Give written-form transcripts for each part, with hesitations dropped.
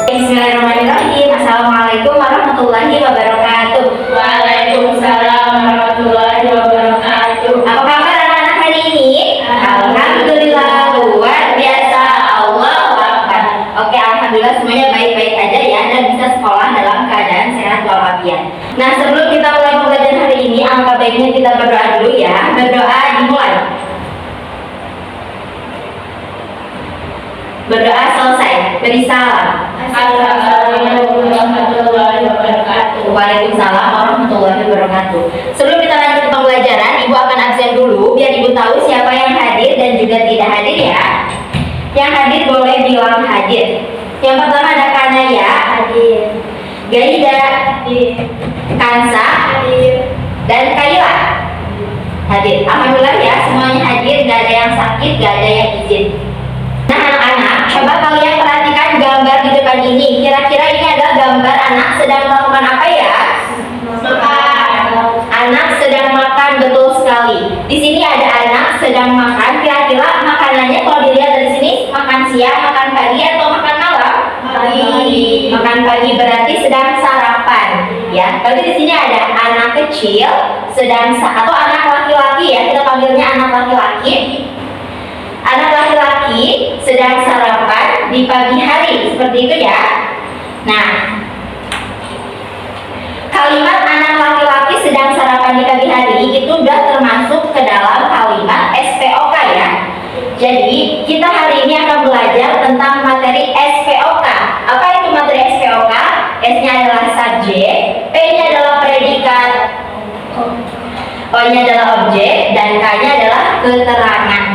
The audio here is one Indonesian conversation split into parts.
Bismillahirrahmanirrahim. Assalamualaikum warahmatullahi wabarakatuh. Waalaikumsalam warahmatullahi wabarakatuh. Apa kabar anak-anak hari ini? Alhamdulillah, luar biasa. Allahu Akbar. Oke, alhamdulillah semuanya baik-baik aja ya dan bisa sekolah dalam keadaan sehat walafiat. Nah, sebelum kita mulai pembelajaran hari ini, alangkah baiknya kita berdoa dulu ya. Berdoa dimulai. Berdoa selesai. Beri salam. Assalamualaikum warahmatullahi wabarakatuh. Waalaikumsalam warahmatullahi wabarakatuh. Sebelum kita lanjut ke pembelajaran, Ibu akan absen dulu biar Ibu tahu siapa yang hadir dan juga tidak hadir ya. Yang hadir boleh bilang hadir. Yang pertama ada Kanaya, hadir. Gaida, hadir. Kansa, hadir. Dan Kaila, hadir. Alhamdulillah ya, semuanya hadir, gak ada yang sakit, gak ada yang izin. Nah anak-anak, coba kalian perhatikan gambar di depan ini. Kira-kira ini adalah gambar anak sedang melakukan apa ya? Makan. Anak sedang makan, betul sekali. Di sini ada anak sedang makan. Kira-kira makanannya kalau dilihat dari sini, makan siang, makan pagi, atau makan malam? Pagi. Makan pagi berarti sedang sarapan. Ya, berarti di sini ada anak kecil sedang atau anak laki-laki ya. Kita panggilnya anak laki-laki. Anak laki-laki sedang sarapan di pagi hari, seperti itu ya. Nah, kalimat anak laki-laki sedang sarapan di pagi hari itu sudah termasuk ke dalam kalimat SPOK ya. Jadi, kita hari ini akan belajar tentang materi SPOK. Apa itu materi SPOK? S-nya adalah subjek, P-nya adalah predikat, O-nya adalah objek, dan K-nya adalah keterangan.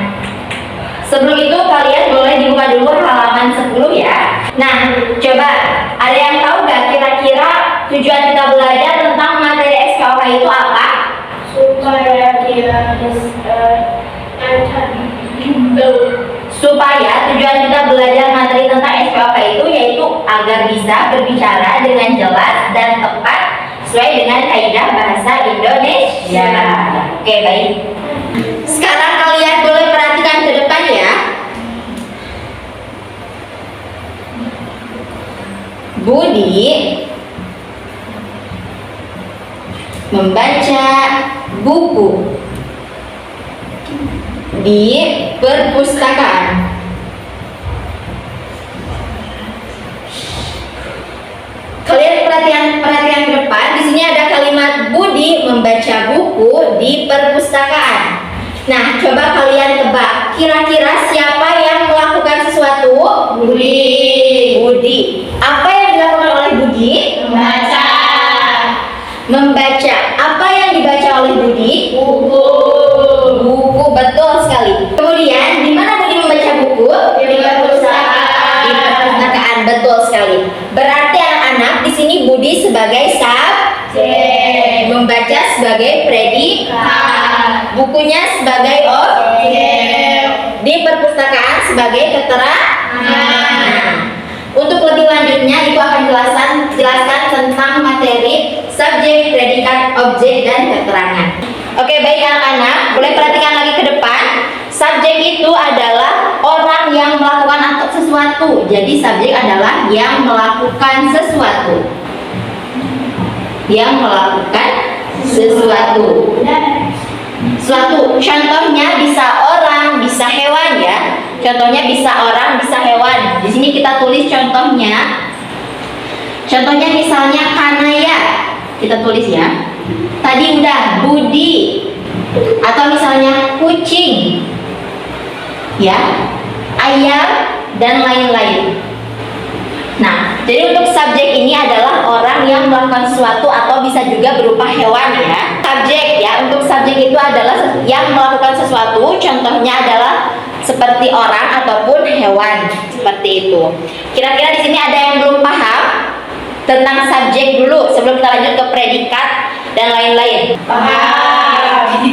Sebelum itu kalian boleh dibuka dulu halaman 10 ya. Nah, coba ada yang tahu gak kira-kira tujuan kita belajar tentang materi SPOK itu apa? Supaya Supaya tujuan kita belajar materi tentang SPOK itu yaitu agar bisa berbicara dengan jelas dan tepat sesuai dengan kaidah bahasa Indonesia. Oke, baik. Sekarang kalian boleh perhatikan ke depan ya. Budi membaca buku di perpustakaan. Kalian perhatian ke depan. Di sini ada kalimat Budi membaca buku di perpustakaan. Nah, coba kalian tebak, kira-kira siapa yang melakukan sesuatu? Budi. Budi. Apa yang dilakukan oleh Budi? Membaca. Membaca. Apa yang dibaca oleh Budi? Buku. Buku, betul sekali. Kemudian, di mana Budi membaca buku? Di perpustakaan. Di perpustakaan, betul sekali. Berarti anak-anak di sini Budi sebagai subjek, membaca sebagai predikat, bukunya sebagai objek, di perpustakaan sebagai keterangan. Nah, untuk lebih lanjutnya Ibu akan jelaskan tentang materi subjek, predikat, objek, dan keterangan. Oke, baik anak-anak, boleh perhatikan lagi ke depan. Subjek itu adalah orang yang melakukan sesuatu. Jadi subjek adalah yang melakukan sesuatu. Yang melakukan sesuatu. Suatu, contohnya bisa orang, bisa hewan ya. Contohnya bisa orang, bisa hewan. Di sini kita tulis contohnya. Contohnya misalnya Kanaya. Kita tulis ya. Tadi udah Budi. Atau misalnya kucing. Ya. Ayam dan lain-lain. Nah, jadi untuk subjek ini adalah orang yang melakukan sesuatu atau bisa juga berupa hewan ya. Subjek ya, untuk subjek itu adalah yang melakukan sesuatu, contohnya adalah seperti orang ataupun hewan, seperti itu. Kira-kira di sini ada yang belum paham tentang subjek dulu sebelum kita lanjut ke predikat dan lain-lain? Paham.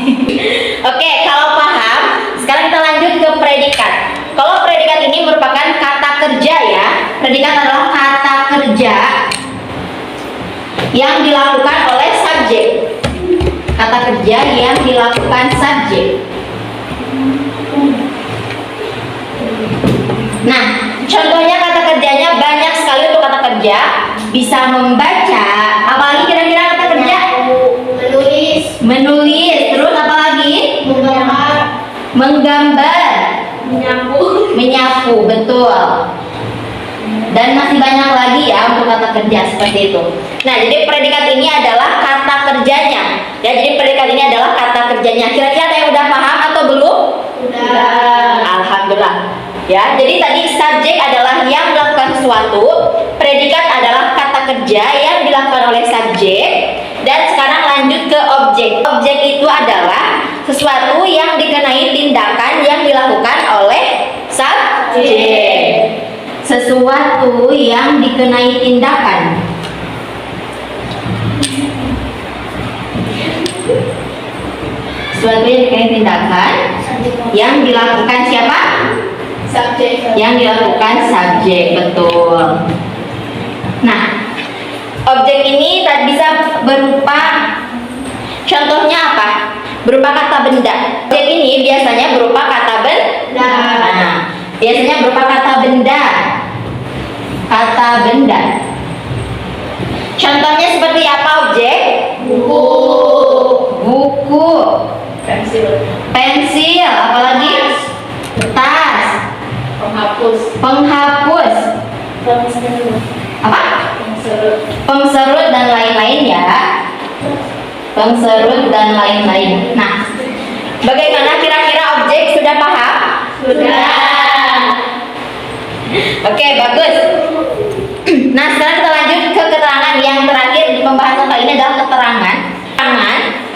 Oke, kalau paham, sekarang kita lanjut ke predikat. Kalau predikat ini merupakan kata kerja ya. Predikat adalah kata kerja yang dilakukan oleh subjek. Kata kerja yang dilakukan subjek. Nah, contohnya kata kerjanya banyak sekali untuk kata membaca. Apalagi kira-kira kata kerja? Menulis. Menulis. Terus apa lagi? Menggambar. Menggambar. Menyapu. Menyapu, betul. Dan masih banyak lagi ya untuk kata kerja seperti itu. Nah, jadi predikat ini adalah kata kerjanya. Ya, jadi predikat ini adalah kata kerjanya. Kira-kira ada yang udah paham atau belum? Udah. Alhamdulillah. Ya, jadi tadi subjek adalah yang melakukan sesuatu, predikat adalah kata kerja yang dilakukan oleh subjek, dan sekarang lanjut ke objek. Objek itu adalah sesuatu yang dikenai tindakan yang dilakukan oleh subjek. Sesuatu yang dikenai tindakan. Sesuatu yang dikenai tindakan yang dilakukan siapa? Subjek. Yang dilakukan subjek, betul. Nah, objek ini tadi bisa berupa, contohnya apa? Berupa kata benda. Objek ini biasanya berupa kata benda. Nah, biasanya berupa kata benda. Kata benda. Contohnya seperti apa objek? Buku. Buku, Pensil. pensil, apalagi? Tas, Penghapus. penghapus, Penserut. apa? Penserut. Pengserut dan lain-lain ya. Pengserut dan lain-lain. Nah, bagaimana kira-kira objek sudah paham? Sudah. Oke, bagus. Nah, sekarang kita lanjut ke keterangan yang terakhir di pembahasan kali ini adalah keterangan.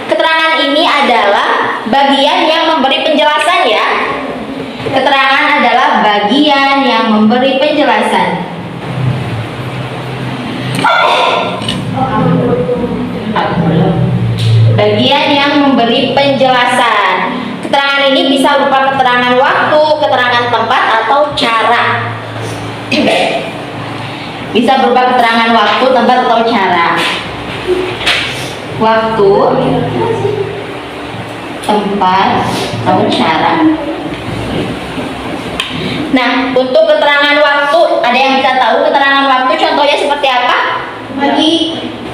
Keterangan ini adalah bagian yang memberi penjelasan ya. Keterangan adalah bagian yang memberi penjelasan. Bagian yang memberi penjelasan. Keterangan ini bisa berupa keterangan waktu, keterangan tempat, atau cara. Bisa berupa keterangan waktu, tempat, atau cara. Waktu, tempat, atau cara. Nah, untuk keterangan waktu, ada yang bisa tahu keterangan waktu contohnya seperti apa?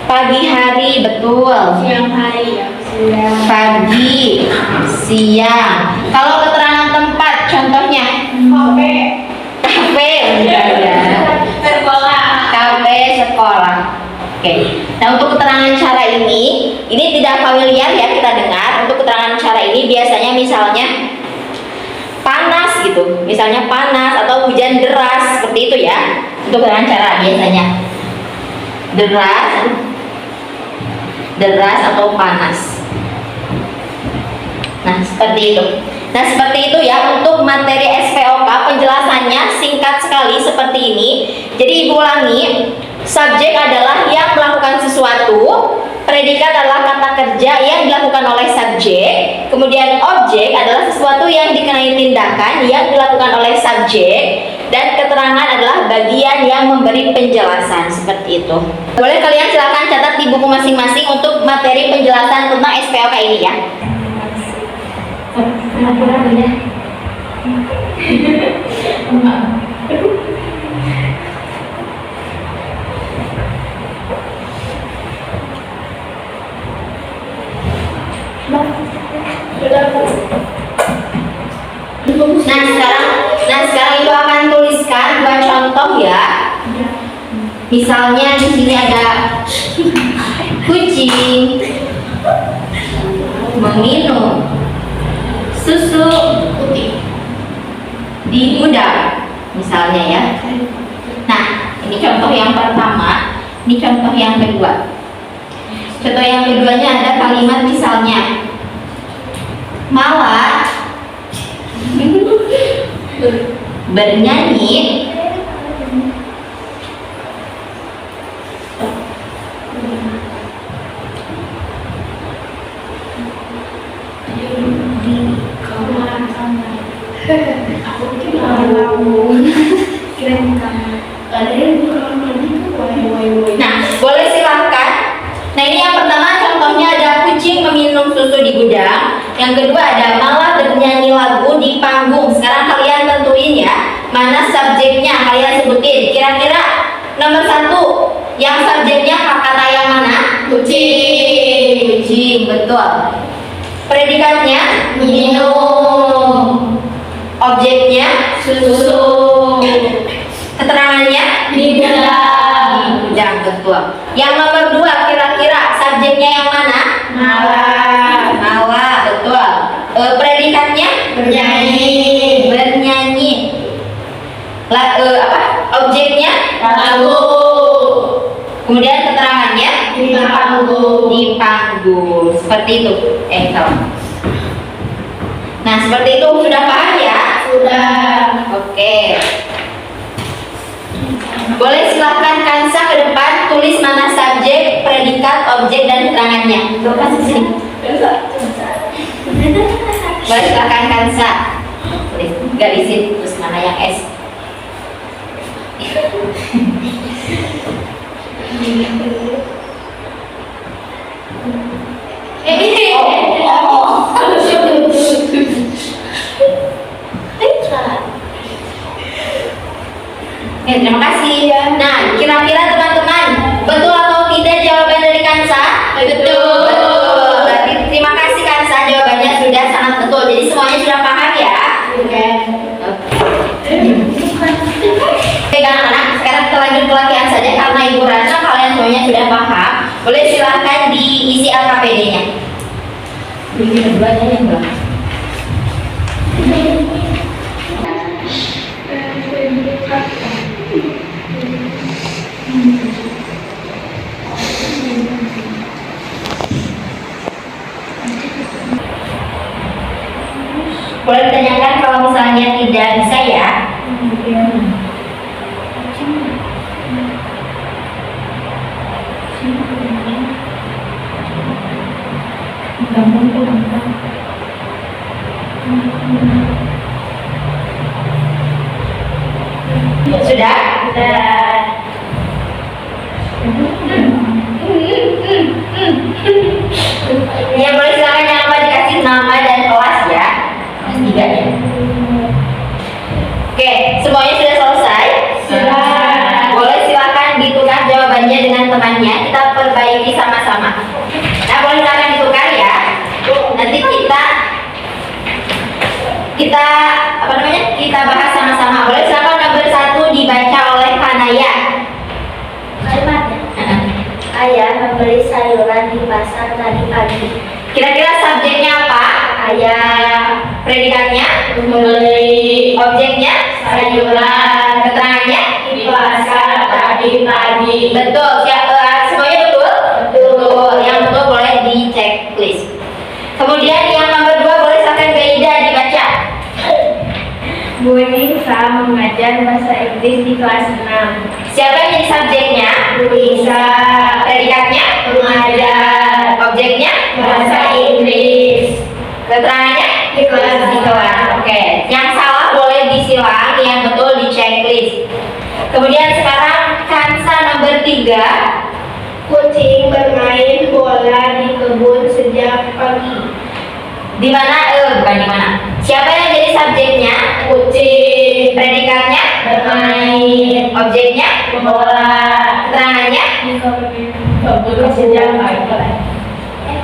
Pagi hari, betul. Siang hari ya. Siang. Pagi, siang. Kalau keterangan tempat, contohnya Kafe. kafe, ya. Sekolah. Kafe, sekolah. Oke. Nah, untuk keterangan cara ini tidak familiar ya kita dengar. Untuk keterangan cara ini biasanya misalnya panas gitu, misalnya panas atau hujan deras seperti itu ya. Untuk keterangan cara biasanya deras atau panas. Nah, seperti itu. Nah, seperti itu ya untuk materi SPOK, penjelasannya singkat sekali seperti ini. Jadi Ibu ulangi, subjek adalah yang melakukan sesuatu, predikat adalah kata kerja yang dilakukan oleh subjek, kemudian objek adalah sesuatu yang dikenai tindakan yang dilakukan oleh subjek, dan keterangan adalah bagian yang memberi penjelasan seperti itu. Boleh kalian silakan catat di buku masing-masing untuk materi penjelasan tentang SPOK ini ya. Nah sekarang Ibu akan tuliskan dua contoh ya. Misalnya di sini ada kucing meminum susu di gudang, misalnya ya. Nah, ini contoh yang pertama, ini contoh yang kedua. Contoh yang keduanya ada kalimat misalnya Mala bernyanyi Di kamar. Aku kira kirain kamar. Ada yang di kamar mandi tuh. Nah, boleh silahkan. Nah, ini yang pertama contohnya ada kucing meminum susu di gudang. Yang kedua ada Mala bernyanyi lagu di panggung. Sekarang kalian tentuin ya, mana subjeknya kalian sebutin. Kira-kira nomor 1 yang subjeknya kata yang mana? Kucing. Kucing, betul. Predikatnya Minum. objeknya Susu. keterangannya Bidang. bidang, betul. Yang nomor 2 kira-kira subjeknya yang mana? Malam. Mawa, betul. Predikatnya Bernyanyi. bernyanyi. Objeknya Lagu. kemudian keterangannya Di panggung. di panggung, seperti itu. Salah. Nah, seperti itu sudah paham ya? Sudah. Oke. Boleh silahkan Kansa ke depan tulis mana subjek, predikat, objek dan keterangannya. Tuh kasih sini. Boleh silahkan Kansa tulis garisin terus mana yang S. Terima kasih. Nah, kira-kira teman-teman betul atau tidak jawaban dari Kansa? Betul. Betul. Berarti terima kasih Kansa, jawabannya sudah sangat betul. Jadi semuanya sudah paham ya? Oke anak-anak, sekarang kita lanjut ke latihan saja karena Ibu rasa kalian semuanya sudah paham. Boleh silahkan diisi LKPD-nya. Bikin dua-duanya yang belakang. Boleh ditanyakan kalau misalnya tidak bisa ya. Sudah? Ya boleh silakan yang apa dikasih nama dan kelas ya. Kelas 3 ya. Oke, semuanya sudah selesai? Sudah. Boleh silakan ditukar jawabannya dengan temannya. Kita perbaiki sama-sama. Nah, boleh silakan ditukar ya. Nanti kita apa namanya? Kita bahas sama-sama. Boleh silakan nomor 1 dibaca oleh Kanaya. Kalimatnya. Ayah membeli sayuran di pasar tadi pagi. Kira-kira subjeknya apa? Ayah Predikatnya? membeli Objeknya? sayuran Keterangannya? di pasar tadi pagi. Betul. Semuanya betul? Betul. Yang betul boleh dicek please. Kemudian yang nomor 2 boleh silakan Gaida dibaca. Bu Nisa mengajar bahasa Inggris di kelas 6. Siapa yang jadi subjeknya? Bu Nisa Predikatnya? mengajar Objeknya? bahasa Inggris Keterangannya? di kelas 3. Oke. Yang salah boleh disilang, yang betul di checklist. Kemudian sekarang Kansa nomor 3. Kucing bermain bola di kebun sejak pagi. Di mana? Bukan di mana. Siapa yang jadi subjeknya? Kucing Predikatnya? bermain Objeknya? bola Keterangannya? di kebun sejak pagi.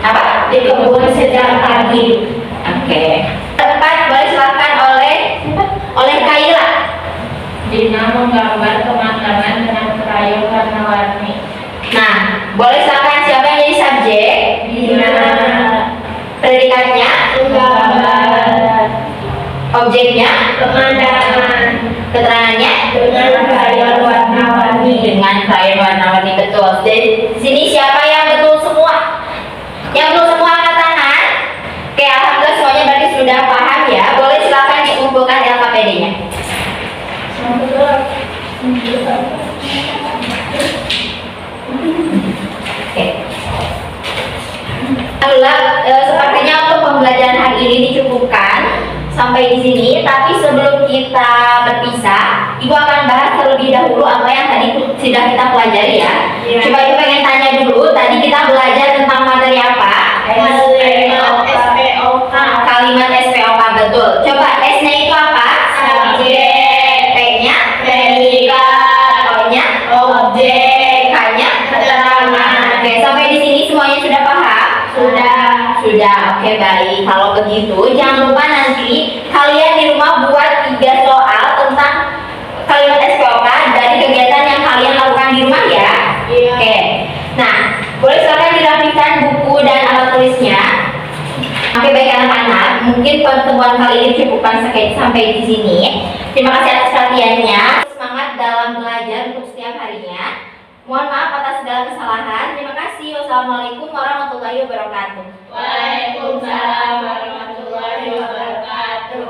Apa? Di kebun sejak pagi. Oke. Tempat boleh silakan oleh Kaila. Dina menggambar pemandangan dengan krayon warna-warni. Nah, boleh silakan siapa yang jadi subjek? Dina Predikatnya? menggambar Objeknya? pemandangan Keterangannya? dengan krayon warna-warni. Dengan krayon warna-warni, betul. Di sini siapa yang betul semua? Yang betul semua angkat tangan. Oke, alhamdulillah semuanya berarti sudah paham ya. Boleh silakan dikumpulkan LKPD-nya. Oke. Alhamdulillah, sepertinya untuk pembelajaran hari ini dicukupkan sampai di sini. Tapi sebelum kita berpisah, Ibu akan bahas terlebih dahulu apa yang tadi sudah kita pelajari ya. Iya. Coba Ibu pengen tanya dulu, tadi kita belajar tentang materi apa? SPOK. Kalimat SPOK, betul. Coba S-nya itu apa? Subjek. P-nya? Predikat. O-nya? Oke, baik. Kalau begitu, jangan lupa nanti kalian di rumah buat 3 soal tentang kalimat SPOK dari kegiatan yang kalian lakukan di rumah ya. Iya. Oke. Nah, boleh silakan dirapikan buku dan alat tulisnya. Oke, baik anak-anak. Mungkin pertemuan kali ini cukupkan sampai di sini. Terima kasih atas perhatiannya. Semangat dalam belajar untuk setiap harinya. Mohon maaf atas segala kesalahan. Terima kasih. Wassalamualaikum warahmatullahi wabarakatuh. Waalaikumsalam warahmatullahi wabarakatuh.